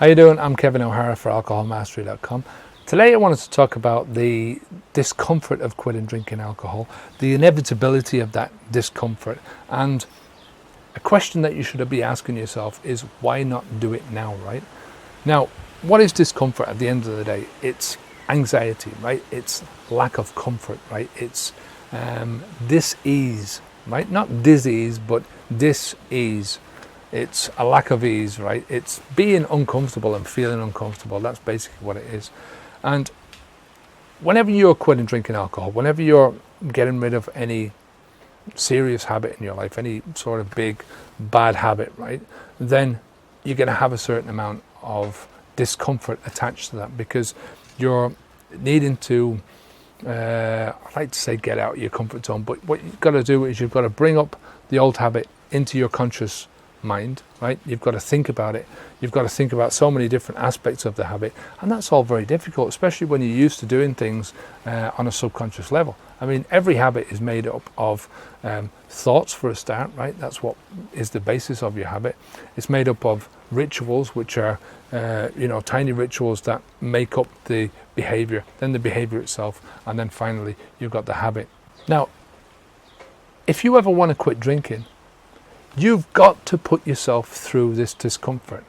How you doing? I'm Kevin O'Hara for alcoholmastery.com. Today I wanted to talk about the discomfort of quitting drinking alcohol, the inevitability of that discomfort, and a question that you should be asking yourself is why not do it now, right? Now, what is discomfort at the end of the day? It's anxiety, right? It's lack of comfort, right? It's dis-ease, right? Not disease, but dis-ease. It's a lack of ease, right? It's being uncomfortable and feeling uncomfortable. That's basically what it is. And whenever you're quitting drinking alcohol, whenever you're getting rid of any serious habit in your life, any sort of big bad habit, right, then you're going to have a certain amount of discomfort attached to that because you're needing to, I like to say get out of your comfort zone, but what you've got to do is you've got to bring up the old habit into your conscious mind, right? You've got to think about it. You've got to think about so many different aspects of the habit, and that's all very difficult, especially when you're used to doing things on a subconscious level. I mean, every habit is made up of thoughts for a start, right? That's what is the basis of your habit. It's made up of rituals, which are tiny rituals that make up the behavior, then the behavior itself, and then finally you've got the habit. Now, if you ever want to quit drinking, you've got to put yourself through this discomfort.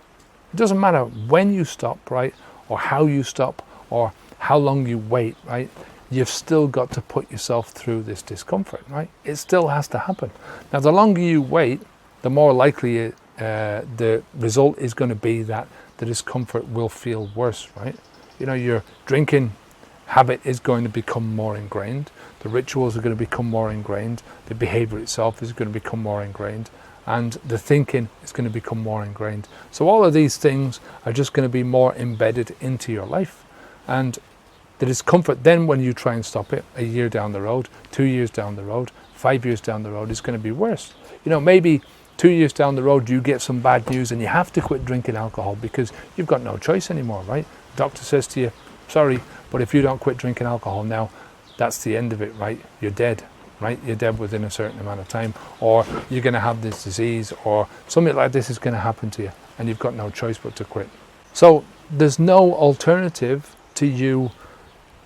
It doesn't matter when you stop, right? Or how you stop, or how long you wait, right? You've still got to put yourself through this discomfort, right? It still has to happen. Now, the longer you wait, the more likely the result is going to be that the discomfort will feel worse, right? You know, your drinking habit is going to become more ingrained. The rituals are going to become more ingrained. The behavior itself is going to become more ingrained. And the thinking is going to become more ingrained. So all of these things are just going to be more embedded into your life. And the discomfort then when you try and stop it a year down the road, 2 years down the road, 5 years down the road is going to be worse. You know, maybe 2 years down the road you get some bad news and you have to quit drinking alcohol because you've got no choice anymore, right? The doctor says to you, sorry, but if you don't quit drinking alcohol now, that's the end of it, right? You're dead. Right, you're dead within a certain amount of time, or you're going to have this disease, or something like this is going to happen to you, and you've got no choice but to quit. So there's no alternative to you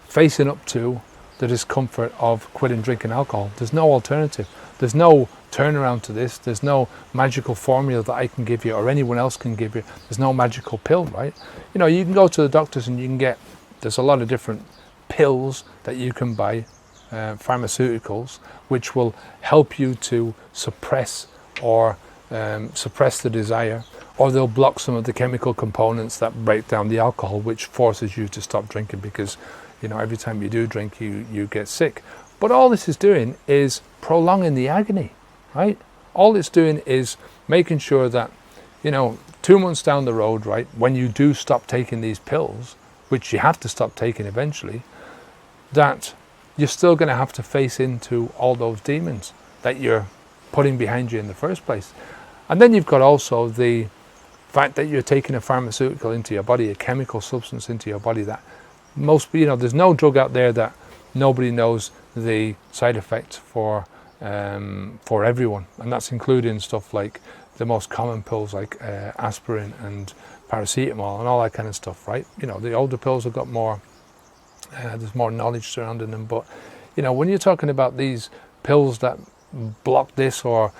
facing up to the discomfort of quitting drinking alcohol. There's no alternative. There's no turnaround to this. There's no magical formula that I can give you or anyone else can give you. There's no magical pill, right? You know, you can go to the doctors and you can get, there's a lot of different pills that you can buy, pharmaceuticals, which will help you to suppress the desire, or they'll block some of the chemical components that break down the alcohol, which forces you to stop drinking because, you know, every time you do drink, you get sick. But all this is doing is prolonging the agony, right? All it's doing is making sure that, you know, 2 months down the road, right, when you do stop taking these pills, which you have to stop taking eventually, that you're still going to have to face into all those demons that you're putting behind you in the first place. And then you've got also the fact that you're taking a pharmaceutical into your body, a chemical substance into your body that there's no drug out there that nobody knows the side effects for everyone. And that's including stuff like the most common pills like aspirin and paracetamol and all that kind of stuff, right? You know, the older pills have got more, there's more knowledge surrounding them, but you know, when you're talking about these pills that block this or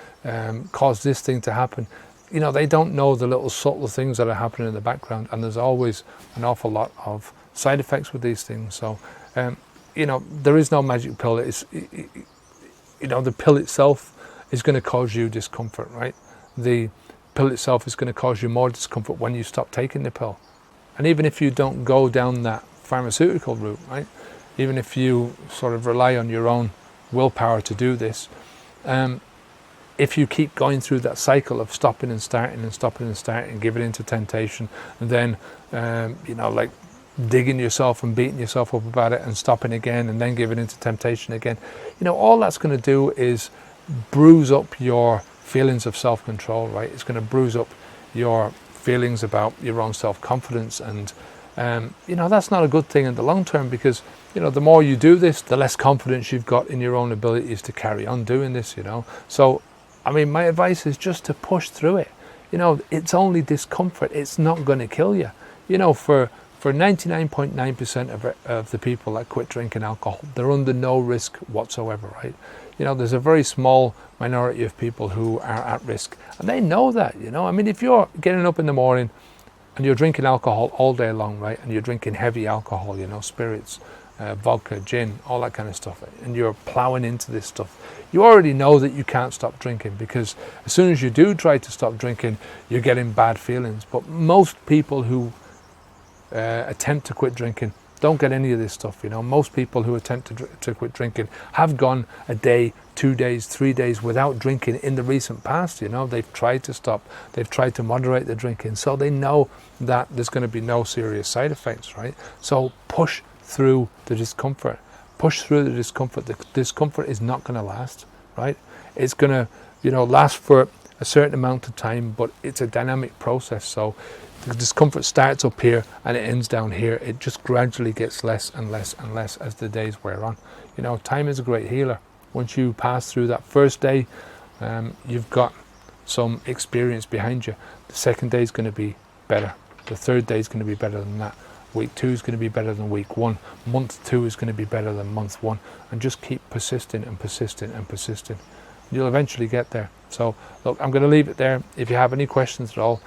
cause this thing to happen, you know, they don't know the little subtle things that are happening in the background, and there's always an awful lot of side effects with these things. So you know, there is no magic pill. The pill itself is going to cause you discomfort, right? The pill itself is going to cause you more discomfort when you stop taking the pill. And even if you don't go down that pharmaceutical route, right? Even if you sort of rely on your own willpower to do this, if you keep going through that cycle of stopping and starting and stopping and starting, giving into temptation, and then like digging yourself and beating yourself up about it and stopping again and then giving into temptation again, you know, all that's going to do is bruise up your feelings of self-control, right? It's going to bruise up your feelings about your own self-confidence, and that's not a good thing in the long term, because the more you do this, the less confidence you've got in your own abilities to carry on doing this. So I mean, my advice is just to push through it. It's only discomfort. It's not going to kill you. you know, for 99.9% of the people that quit drinking alcohol, they're under no risk whatsoever, right? You know, there's a very small minority of people who are at risk, and they know that, you know. I mean, if you're getting up in the morning and you're drinking alcohol all day long, right, and you're drinking heavy alcohol, you know, spirits, vodka, gin, all that kind of stuff, and you're plowing into this stuff, you already know that you can't stop drinking, because as soon as you do try to stop drinking, you're getting bad feelings. But most people who attempt to quit drinking don't get any of this stuff, you know. Most people who attempt to quit drinking have gone a day, 2 days, 3 days without drinking in the recent past, you know. They've tried to stop, they've tried to moderate the drinking, so they know that there's going to be no serious side effects, right? So push through the discomfort. Push through the discomfort. The discomfort is not going to last, right? It's going to, you know, last for a certain amount of time, but it's a dynamic process. So the discomfort starts up here and it ends down here. It just gradually gets less and less and less as the days wear on. You know, time is a great healer. Once you pass through that first day, you've got some experience behind you. The second day is going to be better. The third day is going to be better than that. Week 2 is going to be better than week 1. Month 2 is going to be better than month 1. And just keep persisting and persisting and persisting. You'll eventually get there. So look, I'm going to leave it there. If you have any questions at all,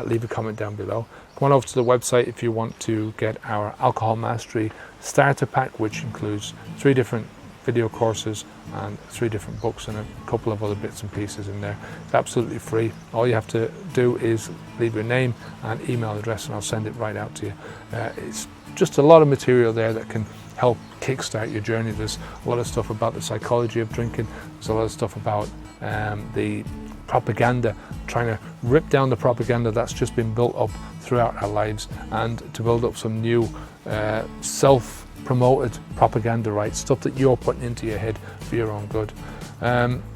leave a comment down below. Come on over to the website if you want to get our Alcohol Mastery Starter Pack, which includes 3 different video courses and 3 different books and a couple of other bits and pieces in there. It's absolutely free. All you have to do is leave your name and email address and I'll send it right out to you. It's just a lot of material there that can help kickstart your journey. There's a lot of stuff about the psychology of drinking. There's a lot of stuff about the propaganda, trying to rip down the propaganda that's just been built up throughout our lives and to build up some new self-promoted propaganda, right? Stuff that you're putting into your head for your own good.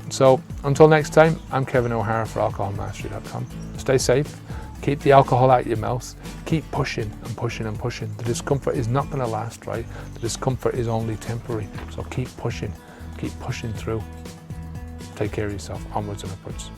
So until next time, I'm Kevin O'Hara for alcoholmastery.com. Stay safe, keep the alcohol out of your mouth, keep pushing and pushing and pushing. The discomfort is not going to last, right? The discomfort is only temporary, so keep pushing through. Take care of yourself, onwards and upwards.